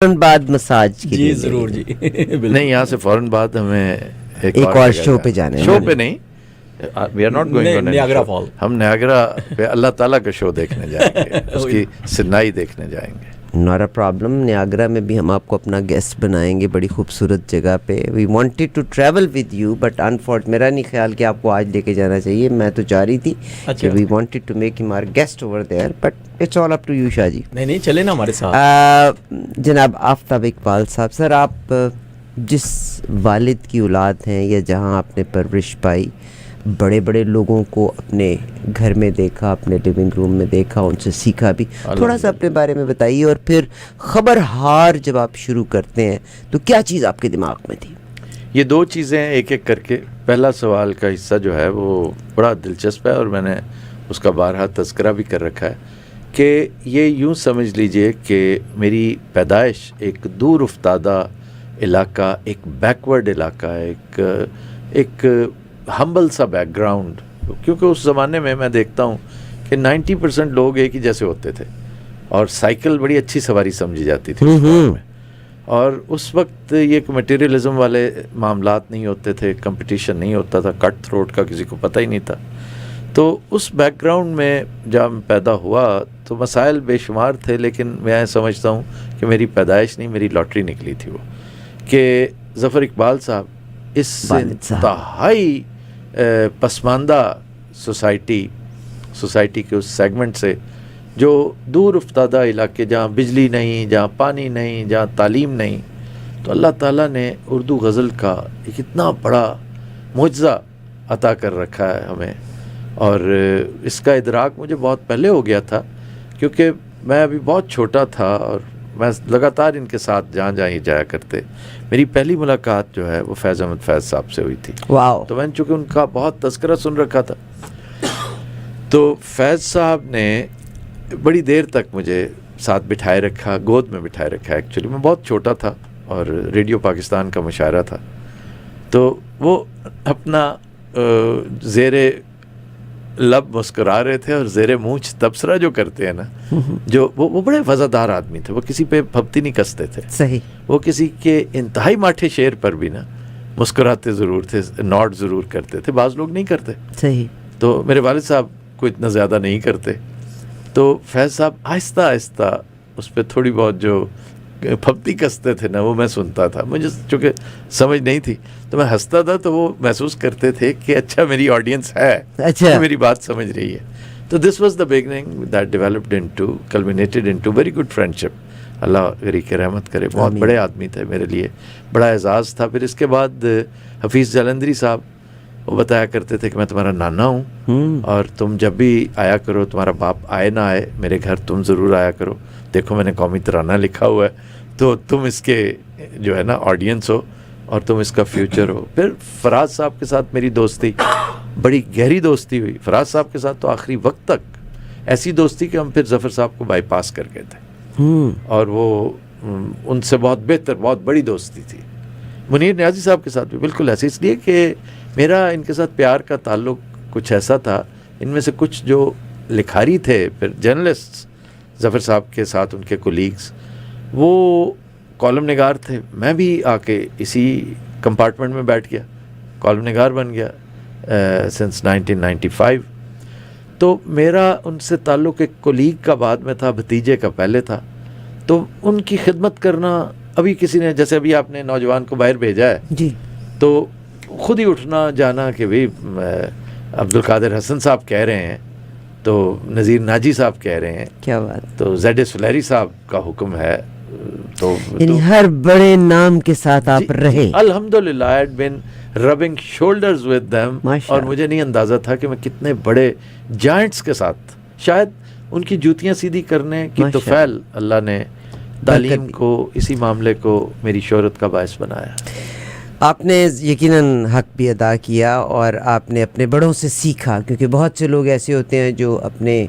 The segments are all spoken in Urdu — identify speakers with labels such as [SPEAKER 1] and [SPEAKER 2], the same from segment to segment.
[SPEAKER 1] فوراً بعد مساج کے
[SPEAKER 2] جی
[SPEAKER 1] لیے
[SPEAKER 2] ضرور جی بالکل.
[SPEAKER 3] نہیں، یہاں سے فوراً بعد ہمیں
[SPEAKER 1] ایک اور شو پہ جانا ہے.
[SPEAKER 3] شو پہ نہیں، we are not going on
[SPEAKER 2] Niagara fall.
[SPEAKER 3] ہم نیاگرا پہ اللہ تعالیٰ کا شو دیکھنے جائیں گے، اس کی سنائی دیکھنے جائیں گے.
[SPEAKER 1] Not a problem. نیاگرا میں بھی ہم آپ کو اپنا گیسٹ بنائیں گے، بڑی خوبصورت جگہ پہ. We wanted to travel with you but میرا نہیں خیال کہ آپ کو آج لے کے جانا چاہیے. میں تو چاہ رہی تھی کہ وی وانٹیڈ ٹو میک ہم our guest over there but it's all up to you Shah ji.
[SPEAKER 2] نہیں چلے نا ہمارے ساتھ.
[SPEAKER 1] جناب آفتاب اقبال صاحب، سر آپ جس والد کی اولاد ہیں یا جہاں آپ نے پرورش پائی، بڑے بڑے لوگوں کو اپنے گھر میں دیکھا، اپنے لیونگ روم میں دیکھا، ان سے سیکھا بھی. تھوڑا سا اپنے بارے میں بتائیے. اور پھر خبرہار جب آپ شروع کرتے ہیں تو کیا چیز آپ کے دماغ میں تھی؟
[SPEAKER 3] یہ دو چیزیں ایک ایک کر کے. پہلا سوال کا حصہ جو ہے وہ بڑا دلچسپ ہے اور میں نے اس کا بارہا تذکرہ بھی کر رکھا ہے کہ یہ یوں سمجھ لیجئے کہ میری پیدائش ایک دور افتادہ علاقہ، ایک بیکورڈ علاقہ، ایک ہمبل سا بیک گراؤنڈ. کیونکہ اس زمانے میں میں دیکھتا ہوں کہ 90% لوگ ایک ہی جیسے ہوتے تھے اور سائیکل بڑی اچھی سواری سمجھی جاتی تھی اس دور میں. اور اس وقت یہ مٹیریلزم والے معاملات نہیں ہوتے تھے، کمپٹیشن نہیں ہوتا تھا، کٹ تھروٹ کا کسی کو پتہ ہی نہیں تھا. تو اس بیک گراؤنڈ میں جب پیدا ہوا تو مسائل بے شمار تھے، لیکن میں سمجھتا ہوں کہ میری پیدائش نہیں، میری لاٹری نکلی تھی وہ، کہ ظفر اقبال صاحب اس انتہائی پسماندہ سوسائٹی کے اس سیگمنٹ سے، جو دور افتادہ علاقے، جہاں بجلی نہیں، جہاں پانی نہیں، جہاں تعلیم نہیں. تو اللہ تعالیٰ نے اردو غزل کا ایک اتنا بڑا معجزہ عطا کر رکھا ہے ہمیں. اور اس کا ادراک مجھے بہت پہلے ہو گیا تھا، کیونکہ میں ابھی بہت چھوٹا تھا اور میں لگاتار ان کے ساتھ جہاں ہی جایا کرتے. میری پہلی ملاقات جو ہے وہ فیض احمد فیض صاحب سے ہوئی تھی.
[SPEAKER 1] واو.
[SPEAKER 3] تو میں نے چونکہ ان کا بہت تذکرہ سن رکھا تھا، تو فیض صاحب نے بڑی دیر تک مجھے ساتھ بٹھائے رکھا، گود میں بٹھائے رکھا. ایکچولی میں بہت چھوٹا تھا اور ریڈیو پاکستان کا مشاعرہ تھا، تو وہ اپنا زیر لب مسکرا رہے تھے اور زیر مونچھ تبصرہ جو کرتے ہیں نا، جو وہ بڑے وفادار آدمی تھے. وہ کسی پہ پھپتی نہیں کستے تھے.
[SPEAKER 1] صحیح.
[SPEAKER 3] وہ کسی کے انتہائی ماٹھے شعر پر بھی نا مسکراتے ضرور تھے، نوٹ ضرور کرتے تھے. بعض لوگ نہیں کرتے.
[SPEAKER 1] صحیح.
[SPEAKER 3] تو میرے والد صاحب کو اتنا زیادہ نہیں کرتے. تو فیض صاحب آہستہ آہستہ اس پہ تھوڑی بہت جو پھپتی کستے تھے نا، وہ میں سنتا تھا. مجھے چونکہ سمجھ نہیں تھی تو میں ہنستا تھا، تو وہ محسوس کرتے تھے کہ اچھا میری آڈینس ہے،
[SPEAKER 1] اچھا
[SPEAKER 3] میری بات سمجھ رہی ہے. تو this was the beginning that developed into culminated into very good friendship. اللہ غریق رحمت کرے. بہت بڑے آدمی تھے، میرے لیے بڑا اعزاز تھا. پھر اس کے بعد حفیظ جلندری صاحب وہ بتایا کرتے تھے کہ میں تمہارا نانا ہوں اور تم جب بھی آیا کرو، تمہارا باپ آئے نہ آئے، میرے گھر تم ضرور آیا کرو. دیکھو میں نے قومی ترانہ لکھا ہوا ہے، تو تم اس کے جو ہے نا آڈینس ہو اور تم اس کا فیوچر ہو. پھر فراز صاحب کے ساتھ میری دوستی، بڑی گہری دوستی ہوئی. فراز صاحب کے ساتھ تو آخری وقت تک ایسی دوستی کہ ہم پھر ظفر صاحب کو بائی پاس کر گئے تھے، اور وہ ان سے بہت بہتر، بہت بڑی دوستی تھی. منیر نیازی صاحب کے ساتھ بھی بالکل ایسے، اس لیے کہ میرا ان کے ساتھ پیار کا تعلق کچھ ایسا تھا. ان میں سے کچھ جو لکھاری تھے، پھر جرنلسٹ ظفر صاحب کے ساتھ ان کے کولیگز، وہ کالم نگار تھے. میں بھی آ کے اسی کمپارٹمنٹ میں بیٹھ گیا، کالم نگار بن گیا سنس 1995. تو میرا ان سے تعلق ایک کولیگ کا بعد میں تھا، بھتیجے کا پہلے تھا. تو ان کی خدمت کرنا، ابھی کسی نے جیسے ابھی آپ نے نوجوان کو باہر بھیجا ہے
[SPEAKER 1] جی،
[SPEAKER 3] تو خود ہی اٹھنا جانا کہ بھئی عبد القادر حسن صاحب کہہ رہے ہیں، تو نذیر ناجی صاحب کہہ رہے ہیں،
[SPEAKER 1] کیا بات.
[SPEAKER 3] تو زیڈ سلیری صاحب کا حکم ہے. تو
[SPEAKER 1] یعنی ہر بڑے نام کے ساتھ آپ رہے.
[SPEAKER 3] الحمدللہ I had been rubbing shoulders with them. اور مجھے نہیں اندازہ تھا کہ میں کتنے بڑے جائنٹس کے ساتھ، شاید ان کی جوتیاں سیدھی کرنے کی توفیل اللہ نے تعلیم کو، اسی معاملے کو میری شہرت کا باعث بنایا.
[SPEAKER 1] آپ نے یقیناً حق بھی ادا کیا اور آپ نے اپنے بڑوں سے سیکھا، کیونکہ بہت سے لوگ ایسے ہوتے ہیں جو اپنے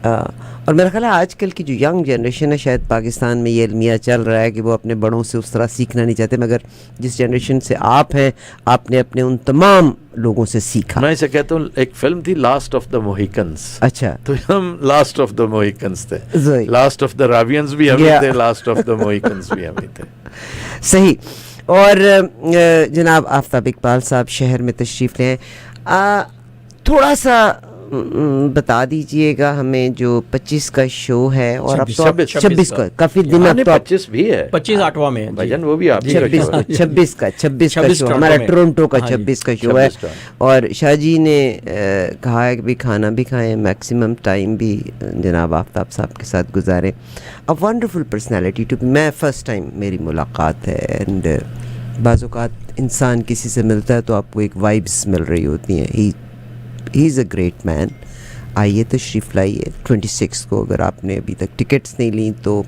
[SPEAKER 1] اور میرا خیال ہے آج کل کی جو ینگ جنریشن ہے شاید پاکستان میں یہ المیہ چل رہا ہے کہ وہ اپنے بڑوں سے اس طرح سیکھنا نہیں چاہتے، مگر جس جنریشن سے آپ ہیں آپ نے اپنے ان تمام لوگوں سے سیکھا.
[SPEAKER 3] میں اسے کہتا ہوں ایک فلم تھی لاسٹ آف دا موہیکنس.
[SPEAKER 1] اچھا
[SPEAKER 3] تو ہم لاسٹ آف دا موہیکنس تھے،
[SPEAKER 1] صحیح.
[SPEAKER 3] لاسٹ آف دا راوینز بھی ہم ہی تھے، لاسٹ آف دا موہیکنس بھی ہم ہی تھے.
[SPEAKER 1] صحیح. اور جناب آفتاب اقبال صاحب شہر میں تشریف لے ہیں، تھوڑا سا بتا دیجئے گا ہمیں جو 25 کا شو ہے اور اب تو 26 کا کافی دن اب تو
[SPEAKER 3] 25 بھی ہے،
[SPEAKER 2] 25 8واں میں
[SPEAKER 3] بھجن وہ بھی آپ
[SPEAKER 1] 26 کا شو ہمارا ٹورنٹو کا 26 کا شو ہے. اور شاہ جی نے کہا ہے کہ بھی کھانا بھی کھائیں، میکسیمم ٹائم بھی جناب آفتاب صاحب کے ساتھ گزاریں. A wonderful personality to be. میں فرسٹ ٹائم میری ملاقات ہے، اینڈ بعض اوقات انسان کسی سے ملتا ہے تو آپ کو ایک وائبس مل رہی ہوتی ہیں. ہی از اے گریٹ مین. آئیے تشریف لائیے 26 کو. اگر آپ نے ابھی تک ٹکٹس نہیں لیں تو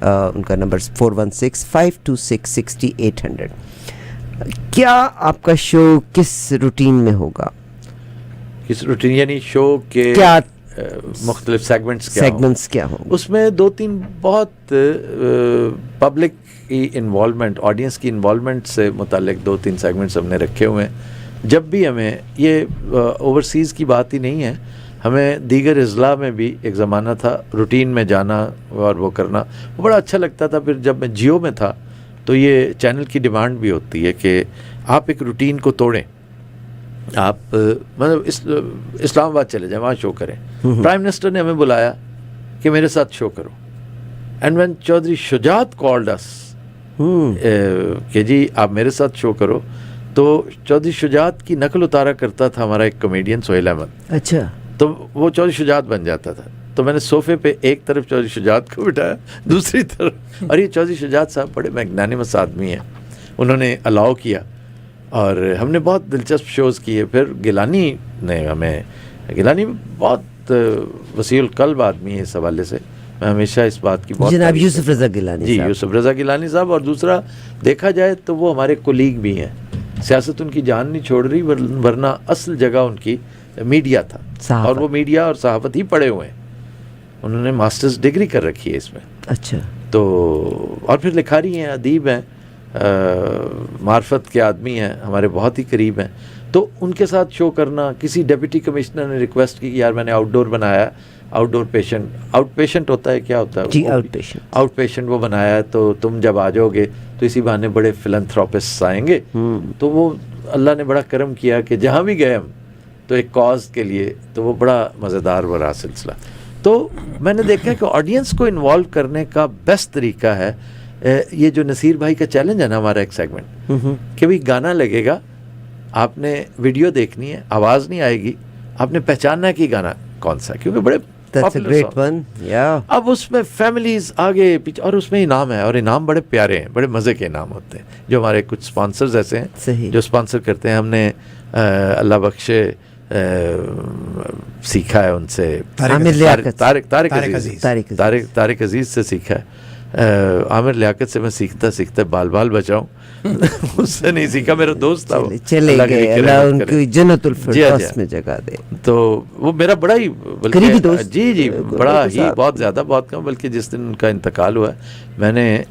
[SPEAKER 1] ان کا نمبر 416-526-6800. کیا آپ کا شو کس روٹین میں ہوگا؟
[SPEAKER 3] کس روٹین یعنی شو کے
[SPEAKER 1] کیا
[SPEAKER 3] مختلف
[SPEAKER 1] سیگمنٹس کیا ہوں؟
[SPEAKER 3] اس میں 2-3 بہت پبلک کی انوالومنٹ، آڈینس کی انوالومنٹ سے متعلق 2-3 سیگمنٹس ہم نے رکھے ہوئے ہیں. جب بھی ہمیں یہ اوورسیز کی بات ہی نہیں ہے، ہمیں دیگر اضلاع میں بھی ایک زمانہ تھا روٹین میں جانا اور وہ کرنا، وہ بڑا اچھا لگتا تھا. پھر جب میں جیو میں تھا تو یہ چینل کی ڈیمانڈ بھی ہوتی ہے کہ آپ ایک روٹین کو توڑیں، آپ مطلب اسلام آباد چلے جائیں، وہاں شو کریں. پرائم منسٹر نے ہمیں بلایا کہ میرے ساتھ شو کرو. And when Chaudhry Shujaat called us کہ جی آپ میرے ساتھ شو کرو، تو چودھری شجاعت کی نقل اتارا کرتا تھا ہمارا ایک کمیڈین سہیل احمد.
[SPEAKER 1] اچھا.
[SPEAKER 3] تو وہ چودھری شجاعت بن جاتا تھا. تو میں نے صوفے پہ ایک طرف چودھری شجاعت کو بٹھایا، دوسری طرف، اور یہ چودھری شجاعت صاحب بڑے میگنانیمس آدمی ہیں، انہوں نے الاؤ کیا اور ہم نے بہت دلچسپ شوز کیے. پھر گیلانی نے گیلانی بہت وسیع القلب آدمی ہے اس حوالے سے. میں ہمیشہ اس بات کی بہت
[SPEAKER 1] جناب یوسف رضا گیلانی
[SPEAKER 3] جی
[SPEAKER 1] صاحب.
[SPEAKER 3] یوسف رضا گیلانی صاحب. اور دوسرا دیکھا جائے تو وہ ہمارے کولیگ بھی ہیں. سیاست ان کی جان نہیں چھوڑ رہی، ورنہ اصل جگہ ان کی میڈیا تھا، اور وہ میڈیا اور صحافت ہی پڑھے ہوئے ہیں. انہوں نے ماسٹرز ڈگری کر رکھی ہے اس میں.
[SPEAKER 1] اچھا. تو
[SPEAKER 3] اور پھر لکھاری ہیں، ادیب ہیں، معرفت کے آدمی ہیں، ہمارے بہت ہی قریب ہیں. تو ان کے ساتھ شو کرنا، کسی ڈپٹی کمشنر نے ریکویسٹ کی کہ یار میں نے آؤٹ ڈور بنایا، آؤٹ ڈور آؤٹ پیشنٹ ہوتا ہے، کیا ہوتا ہے
[SPEAKER 1] جی
[SPEAKER 3] آؤٹ پیشنٹ وہ بنایا ہے، تو تم جب آ جاؤ گے تو اسی بہانے بڑے فلنتھروپسٹ آئیں گے. تو وہ اللہ نے بڑا کرم کیا کہ جہاں بھی گئے ہم تو ایک کاز کے لیے، تو وہ بڑا مزیدار و رہا سلسلہ. تو میں نے دیکھا کہ آڈینس کو انوالو کرنے کا بیسٹ طریقہ ہے یہ جو نصیر بھائی کا چیلنج ہے نا ہمارا ایک سیگمنٹ، کہ بھائی گانا لگے گا، آپ نے ویڈیو دیکھنی ہے، آواز نہیں آئے گی، آپ نے پہچاننا ہے کہ گانا کون سا ہے، کیونکہ بڑے اب اس میں فیملیز آگے پیچھے، اور اس میں انعام ہے، اور انعام بڑے پیارے ہیں، بڑے مزے کے انعام ہوتے ہیں. جو ہمارے کچھ سپانسرز ایسے ہیں جو سپانسر کرتے ہیں، ہم نے اللہ بخشے سیکھا ہے ان سے، طارق عزیز سے سیکھا ہے. عامر لیاقت سے میں سیکھتا بال بال بچاؤں اس سے نہیں سیکھا، میرا دوست تھا،
[SPEAKER 1] چلے گئے، اللہ ان کی جنت الفردوس میں جگہ دے.
[SPEAKER 3] تو وہ میرا بڑا ہی
[SPEAKER 1] قریبی دوست،
[SPEAKER 3] جی بڑا ہی، بہت زیادہ، بہت کم، بلکہ جس دن ان کا انتقال ہوا میں نے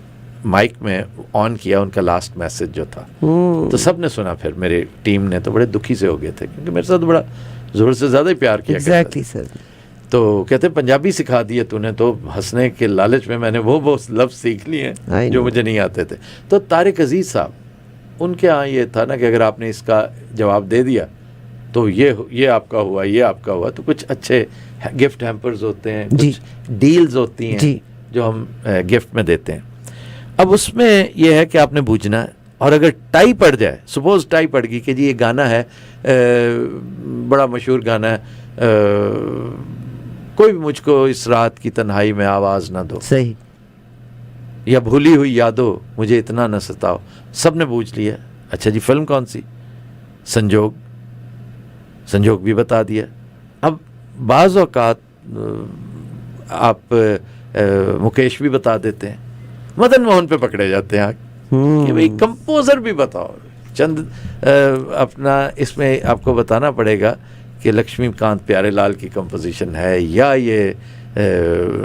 [SPEAKER 3] مائک میں آن کیا ان کا لاسٹ میسج جو تھا، تو سب نے سنا. پھر میری ٹیم نے تو بڑے دکھی سے ہو گئے تھے، کیونکہ میرے ساتھ بڑا زور سے زیادہ ہی پیار کیا
[SPEAKER 1] ایگزیکٹلی سر.
[SPEAKER 3] تو کہتے پنجابی سکھا دیے تو نے، تو ہنسنے کے لالچ میں نے وہ لفظ سیکھ لیے ہیں جو مجھے نہیں آتے تھے. تو طارق عزیز صاحب، ان کے ہاں یہ تھا نا کہ اگر آپ نے اس کا جواب دے دیا تو یہ آپ کا ہوا، یہ آپ کا ہوا. تو کچھ اچھے گفٹ ہیمپرز ہوتے ہیں، کچھ ڈیلز ہوتی ہیں جو ہم گفٹ میں دیتے ہیں. اب اس میں یہ ہے کہ آپ نے بوجھنا ہے، اور اگر ٹائی پڑ جائے، سپوز ٹائی پڑ گئی کہ جی یہ گانا ہے، بڑا مشہور گانا ہے، کوئی بھی مجھ کو اس رات کی تنہائی میں آواز نہ دو، صحیح، یا بھولی ہوئی یادوں مجھے اتنا نہ ستاؤ، سب نے پوچھ لیا. اچھا جی فلم کون سی؟ سنجوگ بھی بتا دیا. اب بعض اوقات آپ مکیش بھی بتا دیتے ہیں، مدن موہن پہ پکڑے جاتے ہیں کہ بھئی کمپوزر بھی بتاؤ. چند اپنا اس میں آپ کو بتانا پڑے گا کہ لکشمی کانت پیارے لال کی کمپوزیشن ہے، یا یہ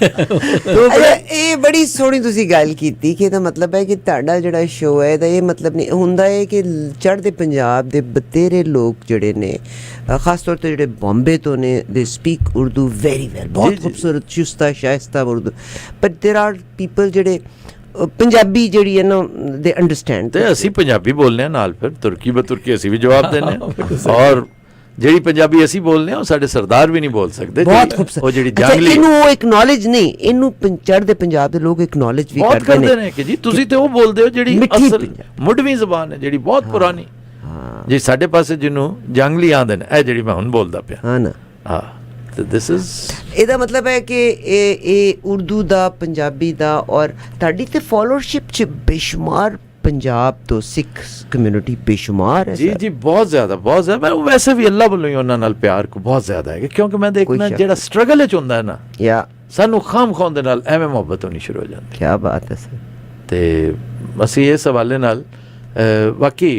[SPEAKER 1] ਇਹ ਬੜੀ ਸੋਹਣੀ ਤੁਸੀਂ ਗੱਲ ਕੀਤੀ ਕਿ ਇਹਦਾ ਮਤਲਬ ਹੈ ਕਿ ਤੁਹਾਡਾ ਜਿਹੜਾ ਸ਼ੋਅ ਹੈ ਇਹਦਾ ਇਹ ਮਤਲਬ ਨਹੀਂ ਹੁੰਦਾ ਹੈ ਕਿ ਚੜ੍ਹਦੇ ਪੰਜਾਬ ਦੇ ਬਤੇਰੇ ਲੋਕ ਜਿਹੜੇ ਨੇ, ਖਾਸ ਤੌਰ ਤੇ ਜਿਹੜੇ ਬੰਬੇ ਤੋਂ ਨੇ, ਦੇ ਸਪੀਕ ਉਰਦੂ ਵੈਰੀ ਵੈਲ, ਬਹੁਤ ਖੂਬਸੂਰਤ ਚੁਸਤਾ ਸ਼ਾਇਸਤਾ Urdu, but there are people ਜਿਹੜੇ ਪੰਜਾਬੀ ਜਿਹੜੀ ਹੈ ਨਾ ਦੇ ਅੰਡਰਸਟੈਂਡ,
[SPEAKER 3] ਤੇ ਅਸੀਂ ਪੰਜਾਬੀ ਬੋਲਨੇ ਆ ਨਾਲ, ਫਿਰ ਤੁਰਕੀ ਬਤੁਰਕੀ ਅਸੀਂ ਵੀ ਜਵਾਬ ਦਿੰਦੇ ਆ, ਔਰ ਜਿਹੜੀ ਪੰਜਾਬੀ ਅਸੀਂ ਬੋਲਨੇ ਆ ਉਹ ਸਾਡੇ ਸਰਦਾਰ ਵੀ ਨਹੀਂ ਬੋਲ ਸਕਦੇ।
[SPEAKER 1] ਬਹੁਤ ਖੂਬਸੂਰਤ,
[SPEAKER 3] ਉਹ ਜਿਹੜੀ
[SPEAKER 1] ਅੱਛਾ,
[SPEAKER 3] ਜੰਗਲੀ,
[SPEAKER 1] ਇਹਨੂੰ ਉਹ ਐਕਨੋਲੇਜ ਨਹੀਂ, ਇਹਨੂੰ ਚੜ੍ਹਦੇ ਪੰਜਾਬ ਦੇ ਲੋਕ ਐਕਨੋਲੇਜ ਵੀ
[SPEAKER 3] ਬਹੁਤ
[SPEAKER 1] ਕਰਦੇ
[SPEAKER 3] ਨੇ ਕਿ ਜੀ ਤੁਸੀਂ ਤੇ ਉਹ ਬੋਲਦੇ ਹੋ ਜਿਹੜੀ
[SPEAKER 1] ਮਿੱਠੀ
[SPEAKER 3] ਅਸਲ
[SPEAKER 1] ਪੰਜਾਬੀ।
[SPEAKER 3] ਮੁੱਢਵੀਂ ਜ਼ਬਾਨ ਹੈ, ਜਿਹੜੀ ਬਹੁਤ ਪੁਰਾਣੀ, ਜੀ ਸਾਡੇ ਪਾਸੇ ਜਿਹਨੂੰ ਜੰਗਲੀ ਆਂਦੇ ਨੇ, ਇਹ ਜਿਹੜੀ ਮੈਂ ਹੁਣ ਬੋਲਦਾ ਪਿਆ।
[SPEAKER 1] ਹਾਂ ਨਾ,
[SPEAKER 3] ਹਾਂ, ਤੇ ਦਿਸ ਇਜ਼,
[SPEAKER 1] ਇਹਦਾ ਮਤਲਬ ਹੈ ਕਿ ਇਹ ਉਰਦੂ ਦਾ, ਪੰਜਾਬੀ ਦਾ, ਔਰ ਤੁਹਾਡੀ ਤੇ ਫੋਲੋਅਰਸ਼ਿਪ 'ਚ ਬੇਸ਼ੁਮਾਰ ਪੰਜਾਬ ਤੋਂ ਸਿੱਖ ਕਮਿਊਨਿਟੀ ਬੇਸ਼ੁਮਾਰ ਹੈ।
[SPEAKER 3] ਜੀ ਜੀ ਬਹੁਤ ਜ਼ਿਆਦਾ, ਬਹੁਤ ਜ਼ਿਆਦਾ। ਮੈਂ ਵੈਸੇ ਵੀ ਅੱਲਾ ਵੱਲੋਂ ਹੀ ਉਹਨਾਂ ਨਾਲ ਪਿਆਰ ਕੋ ਬਹੁਤ ਜ਼ਿਆਦਾ ਹੈ, ਕਿਉਂਕਿ ਮੈਂ ਦੇਖਣਾ ਜਿਹੜਾ ਸਟਰਗਲ 'ਚ ਹੁੰਦਾ ਹੈ ਨਾ,
[SPEAKER 1] ਯਾ
[SPEAKER 3] ਸਾਨੂੰ ਖਾਮ ਦੇ ਨਾਲ ਐਵੇਂ ਮੁਹੱਬਤ ਹੋਣੀ ਸ਼ੁਰੂ ਹੋ ਜਾਂਦੀ।
[SPEAKER 1] ਕੀ ਬਾਤ ਹੈ ਸਰ।
[SPEAKER 3] ਤੇ ਅਸੀਂ ਇਸ ਹਵਾਲੇ ਨਾਲ ਬਾਕੀ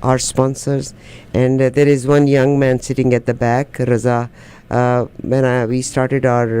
[SPEAKER 1] our sponsors, and there is one young man sitting at the back, Raza. When we started our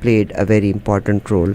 [SPEAKER 1] played a very important role.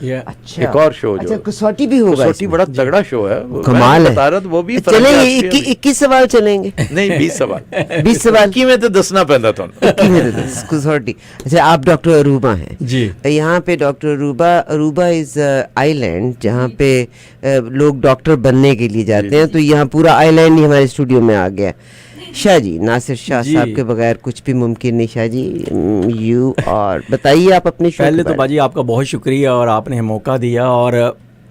[SPEAKER 1] اچھا
[SPEAKER 3] ایک اور شو
[SPEAKER 1] اچھا
[SPEAKER 3] جو
[SPEAKER 1] کسوٹی بھی ہوگا
[SPEAKER 3] کسوٹی بڑا تگڑا شو ہے,
[SPEAKER 1] کمال ہے.
[SPEAKER 3] بتا رہا وہ بھی
[SPEAKER 1] چلیں 21 سوال چلیں گے,
[SPEAKER 3] نہیں 20 سوال
[SPEAKER 1] 20 سوال
[SPEAKER 3] کی میں تو دسنا پہنتا تھا
[SPEAKER 1] کسوٹی. اچھا آپ ڈاکٹر اروبا ہیں
[SPEAKER 2] جی.
[SPEAKER 1] یہاں پہ ڈاکٹر اروبا از آئی لینڈ جہاں پہ لوگ ڈاکٹر بننے کے لیے جاتے ہیں, تو یہاں پورا آئی لینڈ ہی ہمارے اسٹوڈیو میں آ گیا. شاہ جی, ناصر شاہ صاحب کے بغیر کچھ بھی ممکن نہیں. شاہ جی یو اور بتائیے آپ اپنے شو.
[SPEAKER 2] پہلے تو باجی آپ کا بہت شکریہ اور آپ نے موقع دیا, اور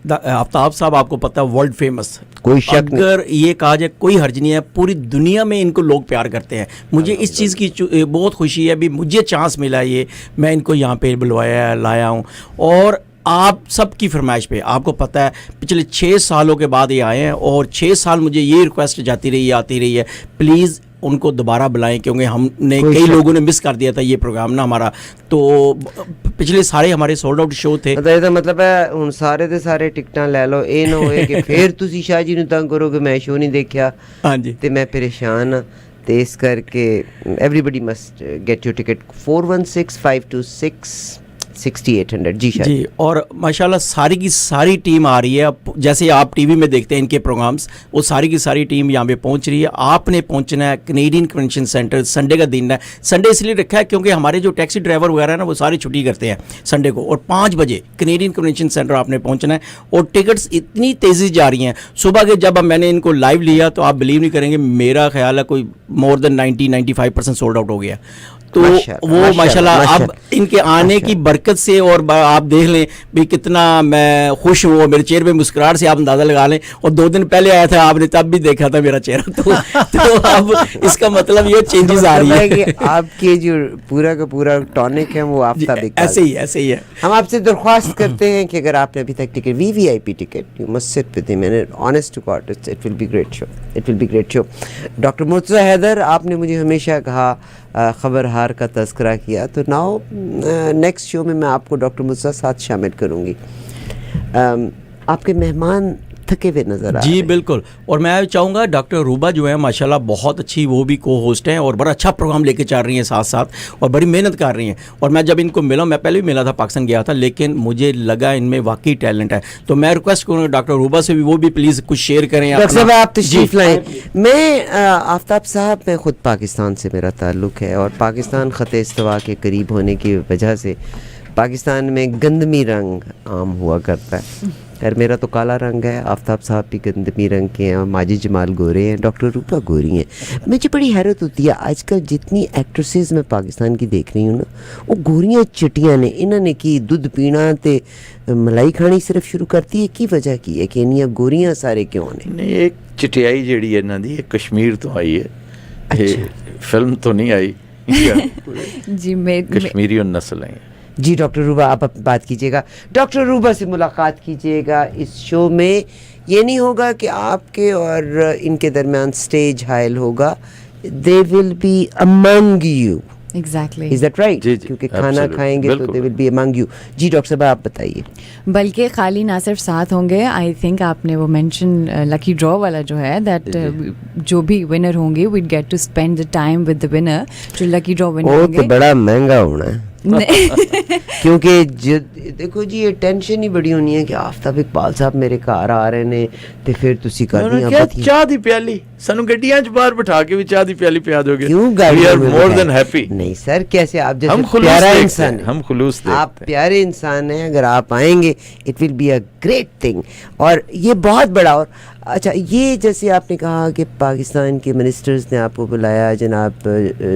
[SPEAKER 2] آفتاب صاحب آپ کو پتہ ہے ورلڈ فیمس,
[SPEAKER 1] کوئی شک نہیں.
[SPEAKER 2] اگر یہ کہا جائے کوئی حرج نہیں ہے, پوری دنیا میں ان کو لوگ پیار کرتے ہیں. مجھے اس چیز کی بہت خوشی ہے, ابھی مجھے چانس ملا, یہ میں ان کو یہاں پہ بلوایا لایا ہوں, اور آپ سب کی فرمائش پہ. آپ کو پتہ ہے پچھلے 6 سالوں کے بعد یہ آئے ہیں, اور 6 سال مجھے یہ ریکویسٹ جاتی رہی آتی رہی ہے, پلیز ان کو دوبارہ بلائیں, کیونکہ ہم نے کئی لوگوں نے مس کر دیا تھا یہ پروگرام نا ہمارا. تو پچھلے سارے ہمارے سولڈ آؤٹ شو تھے.
[SPEAKER 1] مطلب ہے ہن سارے دے سارے ٹکٹاں لے لو, اے نہ ہوئے کہ پھر تسی شاہ جی نوں تنگ کرو کہ میں شو نہیں دیکھیا.
[SPEAKER 2] ہاں جی,
[SPEAKER 1] تے میں پریشان ہاں, تے اس کر کے everybody must get your ticket 4165266800. جی شاہ
[SPEAKER 2] جی. اور ماشاءاللہ ساری کی ساری ٹیم آ رہی ہے. جیسے آپ ٹی وی میں دیکھتے ہیں ان کے پروگرامز, وہ ساری کی ساری ٹیم یہاں پہ پہنچ رہی ہے. آپ نے پہنچنا ہے کینیڈین کنونشن سینٹر. سنڈے کا دن ہے, سنڈے اس لیے رکھا ہے کیونکہ ہمارے جو ٹیکسی ڈرائیور وغیرہ ہیں نا وہ سارے چھٹی کرتے ہیں سنڈے کو, اور 5 بجے کینیڈین کنونشن سینٹر آپ نے پہنچنا ہے. اور ٹکٹس اتنی تیزی جا رہی ہیں صبح کے, جب میں نے ان کو لائیو لیا تو آپ بلیو نہیں کریں گے, میرا خیال ہے کوئی مور دین 90-95% سولڈ آؤٹ ہو گیا. تو وہ ماشاءاللہ اب ان کے آنے کی برکت سے, اور آپ دیکھ لیں بھی کتنا میں خوش ہوں, میرے چہرے پہ مسکراہٹ سے آپ اندازہ لگا لیں. اور 2 دن پہلے آیا تھا, آپ نے تب بھی دیکھا تھا میرا چہرہ, تو اب اس کا مطلب یہ چینجز آ رہی ہے
[SPEAKER 1] کہ آپ کے جو پورا کا پورا ٹونک ہے وہ آفتاب اقبال.
[SPEAKER 2] ایسے ہی ہے.
[SPEAKER 1] ہم آپ سے درخواست کرتے ہیں کہ اگر آپ نے ابھی تک ticket VIP ticket, you must sit with ہم, and honest to God it will be great show, it will be great show. Doctor Murtaza Haider, آپ نے مجھے ہمیشہ کہا, خبرہار کا تذکرہ کیا, تو ناؤ نیکسٹ شو میں آپ کو ڈاکٹر مرتضیٰ ساتھ شامل کروں گی. آپ کے مہمان تھکے ہوئے نظر آ رہے ہیں.
[SPEAKER 2] جی بالکل, اور میں چاہوں گا ڈاکٹر روبا جو ہے ماشاءاللہ بہت اچھی, وہ بھی کو ہوسٹ ہیں اور بڑا اچھا پروگرام لے کے چل رہی ہیں ساتھ ساتھ, اور بڑی محنت کر رہی ہیں. اور میں جب ان کو ملا, میں پہلے بھی ملا تھا, پاکستان گیا تھا, لیکن مجھے لگا ان میں واقعی ٹیلنٹ ہے. تو میں ریکویسٹ کروں گا ڈاکٹر روبا سے بھی, وہ بھی پلیز کچھ شیئر کریں.
[SPEAKER 1] ڈاکٹر صاحب آپ تشریف لائیں. میں آفتاب صاحب, میں خود پاکستان سے میرا تعلق ہے, اور پاکستان خط استوا کے قریب ہونے کی وجہ سے پاکستان میں گندمی رنگ عام ہوا کرتا ہے. خیر میرا تو کالا رنگ ہے, آفتاب صاحب بھی گندمی رنگ کے ہیں, ماجد جمال گورے ہیں, ڈاکٹر روبا گوری ہیں. مجھے بڑی حیرت ہوتی ہے آج کل جتنی ایکٹریسز میں پاکستان کی دیکھ رہی ہوں نا, وہ گوریاں چٹیاں نے. انہوں نے کی دودھ پینا تے ملائی کھانی صرف شروع کرتی ہے, کی وجہ کی ہے کہ انہیں گوریاں سارے کیوں نے؟
[SPEAKER 3] نہیں, ایک چٹیائی جیڑی ہے نا دی, یہ کشمیر تو آئی ہے, فلم تو نہیں آئی.
[SPEAKER 4] جی
[SPEAKER 3] کشمیری نسل ہیں.
[SPEAKER 1] جی ڈاکٹر روبا آپ بات کیجیے گا, ڈاکٹر روبا سے ملاقات کیجیے گا اس شو میں. یہ نہیں ہوگا کہ آپ کے اور ان کے درمیان سٹیج حائل ہوگا, they will be among you.
[SPEAKER 4] Exactly.
[SPEAKER 1] Is that right?
[SPEAKER 3] جی جی,
[SPEAKER 1] کیونکہ کھانا کھائیں گے تو they will be among you. جی ڈاکٹر صاحب آپ بتائیے.
[SPEAKER 4] بلکہ خالی نہ صرف ساتھ ہوں گے, آئی تھنک آپ نے وہ مینشن لکی ڈرا والا جو ہے, دیٹ جو بھی ونر ہوں گے we'd get to spend the time with the winner. جو لکی ڈرا ونر ہوں گے
[SPEAKER 1] وہ تو بڑا مہنگا ہونا ہے, کیونکہ دیکھو جی یہ ٹینشن ہی بڑی ہونی ہے کہ آفتاب اقبال صاحب میرے گھر آ رہے نے, تے پھر تسی کرنی
[SPEAKER 3] چاہ دی پیالی سانو گڈیاں چ باہر بٹھا کے بھی چاہ دی پیالی پیا دو گے.
[SPEAKER 1] کیوں
[SPEAKER 3] we are more than happy.
[SPEAKER 1] نہیں سر, کیسے آپ جیسے
[SPEAKER 3] ہم
[SPEAKER 1] پیارا انسان ہیں,
[SPEAKER 3] ہم خلوص
[SPEAKER 1] آپ پیارے انسان ہیں, اگر آپ آئیں گے it will be a great thing. اور یہ بہت بڑا. اور اچھا یہ جیسے آپ نے کہا کہ پاکستان کے منسٹرز نے آپ کو بلایا, جناب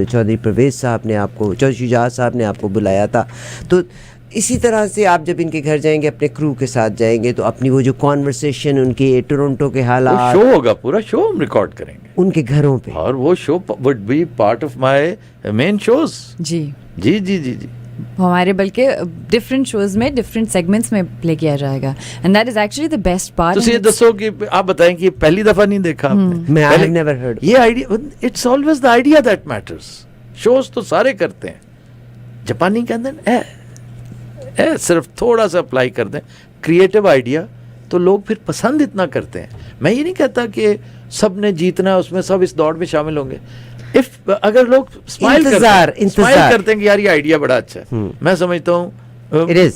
[SPEAKER 1] چودھری پرویز صاحب نے آپ کو, چودھری شجاعت صاحب نے آپ کو بلایا تھا, تو اسی طرح سے آپ جب ان کے گھر جائیں گے اپنے کرو کے ساتھ جائیں گے تو اپنی وہ جو کانورسیشن ان کے ٹورنٹو کے حالات,
[SPEAKER 3] شو ہوگا, پورا شو ہم ریکارڈ کریں گے
[SPEAKER 1] ان کے گھروں پہ,
[SPEAKER 3] اور وہ show would be part of my main shows.
[SPEAKER 4] جی
[SPEAKER 3] جی جی جی جی,
[SPEAKER 4] ہمارے بلکہ ڈفرینٹ شوز میں ڈفرینٹ سیگمنٹس میں پلے کیا جائے گا, and that is actually the best part.
[SPEAKER 3] تو یہ دسو کہ آپ بتائیں کہ پہلی دفعہ نہیں دیکھا آپ نے,
[SPEAKER 1] میں آئی ہیو نیور ہرڈ.
[SPEAKER 3] یہ idea, it's always the idea that matters. Shows تو سارے کرتے ہیں, جاپانی کے اندر صرف تھوڑا سا اپلائی کر دیں کریٹو آئیڈیا تو لوگ پھر پسند اتنا کرتے ہیں. میں یہ نہیں کہتا کہ سب نے جیتنا, اس میں سب اس دوڑ میں شامل ہوں گے. اگر لوگ اسمائل کرتے ہیں کہ یار یہ آئیڈیا بڑا اچھا ہے, میں سمجھتا ہوں
[SPEAKER 1] It is.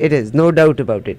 [SPEAKER 1] It is, no doubt about it.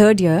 [SPEAKER 4] 3rd year,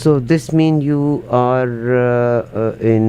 [SPEAKER 1] So this mean you are in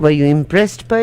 [SPEAKER 1] Were you impressed by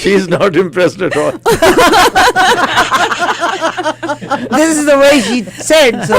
[SPEAKER 3] She is not impressed at all.
[SPEAKER 1] This is the way she said so.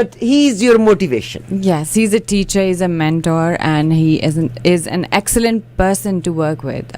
[SPEAKER 1] but he is your motivation.
[SPEAKER 4] Yes, he's a teacher, he's a mentor, and he is an excellent person to work with.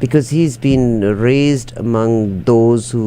[SPEAKER 1] Because he's been raised among those who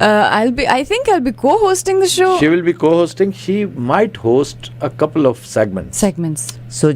[SPEAKER 4] I think I'll be co-hosting the show.
[SPEAKER 3] She will be co-hosting. She might host a couple of segments.
[SPEAKER 4] Segments.
[SPEAKER 1] So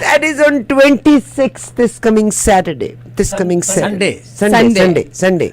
[SPEAKER 1] That is on 26th, this coming Saturday. This coming
[SPEAKER 5] Sunday.
[SPEAKER 1] Sunday.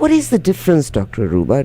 [SPEAKER 1] What is the difference, Dr. Aruba?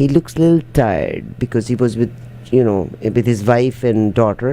[SPEAKER 1] he looks a little tired because he was with his wife and daughter.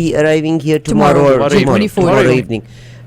[SPEAKER 1] be arriving here tomorrow evening.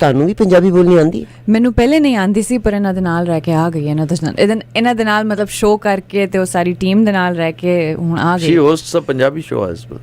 [SPEAKER 1] ਤੁਹਾਨੂੰ ਵੀ ਪੰਜਾਬੀ ਬੋਲਣੀ ਆਂਦੀ?
[SPEAKER 4] ਮੈਨੂੰ ਪਹਿਲੇ ਨਹੀਂ ਆਂਦੀ ਸੀ, ਪਰ ਇਹਨਾਂ ਦੇ ਨਾਲ ਰਹਿ ਕੇ ਆ ਗਈ. ਇਹਨਾਂ ਦੇ ਨਾਲ ਮਤਲਬ ਸ਼ੋਅ ਕਰਕੇ ਤੇ ਉਹ ਸਾਰੀ ਟੀਮ ਦੇ ਨਾਲ ਰਹਿ ਕੇ ਹੁਣ ਆ ਗਈ.
[SPEAKER 3] She hosts a Punjabi show as well.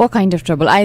[SPEAKER 4] What kind of trouble? I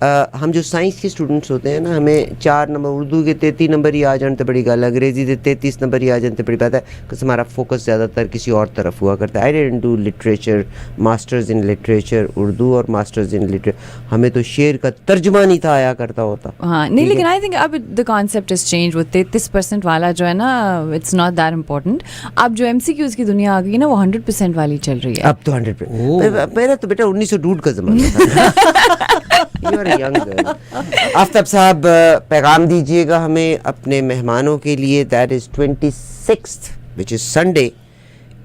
[SPEAKER 1] ہم جو سائنس کے اسٹوڈنٹس ہوتے ہیں نا, ہمیں 4 نمبر اردو کے 33 نمبر ہی آ جان تو بڑی گل, انگریزی کے 33 نمبر ہی آ جان تو بڑی بات ہے, کہ ہمارا فوکس زیادہ تر کسی اور طرف ہوا کرتا ہے. I didn't do literature, masters in literature Urdu اور ماسٹرز ان لٹریچر, ہمیں تو شعر کا ترجمہ نہیں تھا آیا کرتا ہوتا.
[SPEAKER 4] ہاں نہیں, لیکن آئی تھنک اب دا کانسیپٹ از چینج. وہ 33% والا جو ہے نا, اٹس ناٹ دیٹ امپورٹنٹ. اب جو MCQs کی دنیا آ گئی نا, وہ 100% والی چل رہی ہے.
[SPEAKER 1] اب تو 100%. میرا تو بیٹا 1902 کا زمانہ تھا. آفتاب صاحب پیغام دیجیے گا ہمیں اپنے مہمانوں کے لیے. That is 26th which is Sunday,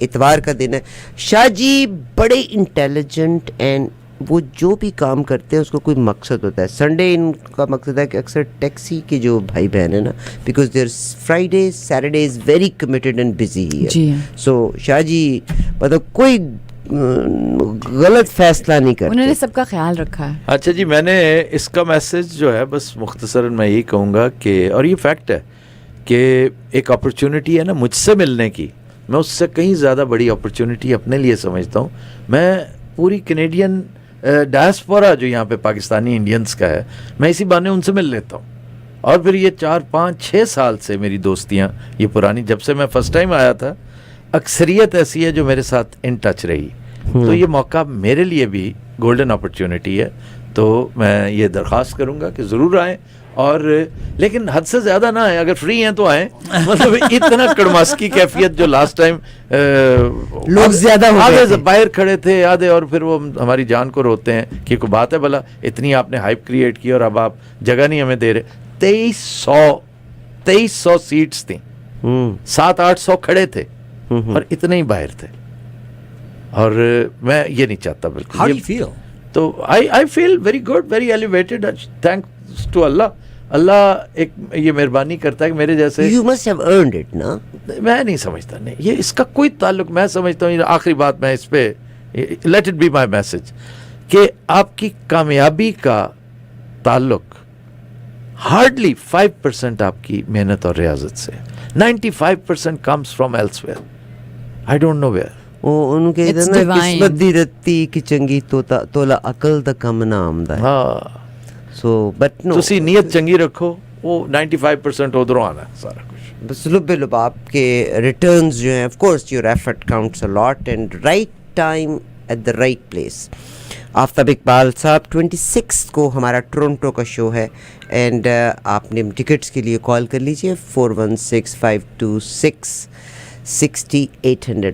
[SPEAKER 1] اتوار کا دن ہے. شاہ جی بڑے انٹیلیجنٹ اینڈ وہ جو بھی کام کرتے ہیں اس کو کوئی مقصد ہوتا ہے. سنڈے ان کا مقصد ہے کہ اکثر ٹیکسی کے جو بھائی بہن ہیں نا, because their Friday Saturday is very committed and busy
[SPEAKER 4] جی.
[SPEAKER 1] سو شاہ جی مطلب کوئی غلط فیصلہ نہیں کرتے,
[SPEAKER 4] انہوں نے سب کا خیال رکھا ہے.
[SPEAKER 3] اچھا جی, میں نے اس کا میسج جو ہے بس مختصراً میں یہی کہوں گا کہ, اور یہ فیکٹ ہے کہ ایک اپرچونٹی ہے نا مجھ سے ملنے کی, میں اس سے کہیں زیادہ بڑی اپرچونٹی اپنے لیے سمجھتا ہوں. میں پوری کینیڈین ڈائسپورا جو یہاں پہ پاکستانی انڈینس کا ہے, میں اسی بہانے ان سے مل لیتا ہوں. اور پھر یہ 4 5 6 سال سے میری دوستیاں یہ پرانی, جب سے میں فرسٹ ٹائم آیا تھا, اکثریت ایسی ہے جو میرے ساتھ ان ٹچ رہی. تو یہ موقع میرے لیے بھی گولڈن اپرچونٹی ہے. تو میں یہ درخواست کروں گا کہ ضرور آئیں, اور لیکن حد سے زیادہ نہ آئیں. اگر فری ہیں تو آئیں. مطلب اتنا کڑماس کی کیفیت جو لاسٹ ٹائم
[SPEAKER 1] لوگ زیادہ ہو گئے
[SPEAKER 3] آدھے باہر کھڑے تھے آدھے, اور پھر وہ ہماری جان کو روتے ہیں کہ کوئی بات ہے بھلا, اتنی آپ نے ہائپ کریٹ کی اور اب آپ جگہ نہیں ہمیں دے رہے. 2300 سیٹس تھیں, 700-800 کھڑے تھے اور اتنے ہی باہر تھے. اور میں یہ نہیں چاہتا بالکل.
[SPEAKER 5] How do you feel?
[SPEAKER 3] تو I feel very good, very elevated. Thanks to Allah. اللہ ایک یہ مہربانی کرتا ہے کہ میرے جیسے.
[SPEAKER 1] You must have earned it, نا.
[SPEAKER 3] میں نہیں سمجھتا, نہیں, یہ اس کا کوئی تعلق. میں سمجھتا ہوں, آخری بات میں اس پہ, let it be my message, کہ آپ کی کامیابی کا تعلق hardly 5% آپ کی محنت اور ریاضت سے, 95% comes from elsewhere. I don't know where.
[SPEAKER 1] وہ ان کے ادھر نا قسمت دی رتی کی چنگی تولا عقل دا کم نہ آمدا ہے.
[SPEAKER 3] ہاں,
[SPEAKER 1] سو بٹ نو,
[SPEAKER 3] تسی نیت چنگی رکھو, وہ 95% ادھروں آنا ہے سارا کچھ.
[SPEAKER 1] بس لب لب آپ کے ریٹرنز جو ہیں, of course your effort counts a lot and right time at the right place. Aftab Iqbal صاحب 26 کو ہمارا ٹورنٹو کا شو ہے, اینڈ آپ نے ٹکٹس کے لیے کال کر لیجیے 416-526-6800.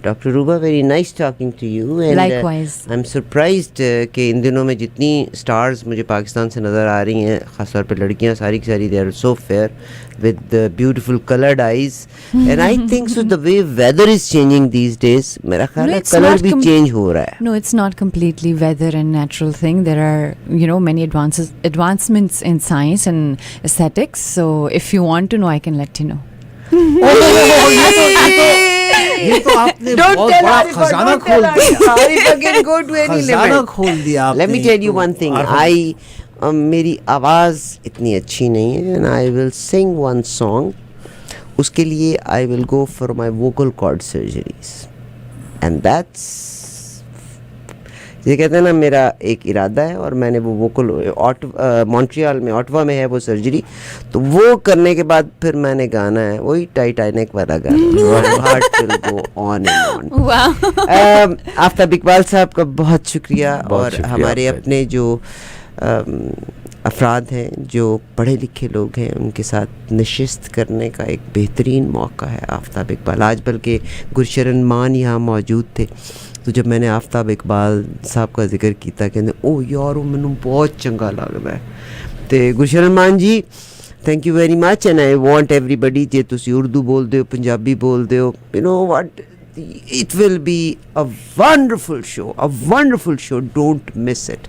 [SPEAKER 1] Doctor Ruba, very nice talking to you.
[SPEAKER 4] Likewise.
[SPEAKER 1] I am surprised کہ ان دنوں میں جتنی اسٹارز مجھے پاکستان سے نظر آ رہی ہیں, خاص طور پہ لڑکیاں, ساری کی ساری they are so fair with beautiful coloured eyes. And I think so the way weather is changing these days, میرا خیال ہے کلر بھی چینج ہو رہا ہے.
[SPEAKER 4] No, it's not completely weather and natural thing. There are, many advancements in science and aesthetics. So if you want to know, I can let you know.
[SPEAKER 5] یہ تو آپ نے بہت بڑا خزانہ کھول دیا. خزانہ کھول دیا آپ نے.
[SPEAKER 1] Let me tell you one thing. میری آواز اتنی اچھی نہیں ہے, and I will sing one song. اس کے لیے I will go for my vocal cord surgeries. And that's, یہ کہتے ہیں نا, میرا ایک ارادہ ہے, اور میں نے وہ ووکل مونٹریال میں, آٹوا میں ہے وہ سرجری, تو وہ کرنے کے بعد پھر میں نے گانا ہے وہی ٹائٹینک والا گانا, heart will go on and on. Aftab Iqbal صاحب کا بہت شکریہ. اور ہمارے اپنے جو افراد ہیں جو پڑھے لکھے لوگ ہیں, ان کے ساتھ نشست کرنے کا ایک بہترین موقع ہے آفتاب اقبال. آج بلکہ گرشرن مان یہاں موجود تھے, تو جب میں نے آفتاب اقبال صاحب کا ذکر کیتا کہ او یار مینوں بہت چنگا لگدا ہے. تے Gulsharan Maan ji, thank you very much. And I want ایوری بڈی, جے تسی اردو بول دے ہو, پنجابی بول دے ہو, you know what, it will be a wonderful show, a wonderful show. Don't miss it.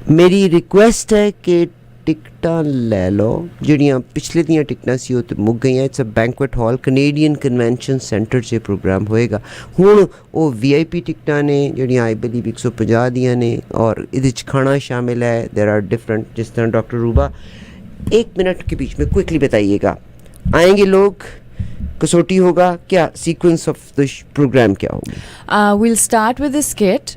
[SPEAKER 1] میری ریکویسٹ ہے کہ ٹکٹاں لے لو, جڑیاں پچھلے دیاں ٹکٹاں سی وہ تو مک گئی ہیں. It's a banquet hall, Canadian convention centre سے پروگرام ہوئے گا. ہن وہ VIP ٹکٹاں نے جڑیاں آئی بلیو 150 دیاں نے, اور ادھ کھانا شامل ہے. دیر آر ڈفرنٹ, جس طرح ڈاکٹر روبا 1 منٹ کے بیچ میں کوئکلی بتائیے گا, آئیں گے لوگ, کسوٹی ہوگا کیا, سیکوینس آف دا پروگرام کیا ہوگی؟
[SPEAKER 4] We'll start with a skit.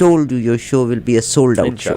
[SPEAKER 1] told you your show will be a sold out show.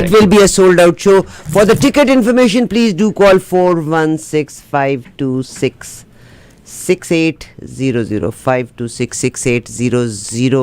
[SPEAKER 1] It will be a sold out show. For the ticket information, please do call 416-526 6800 526 6800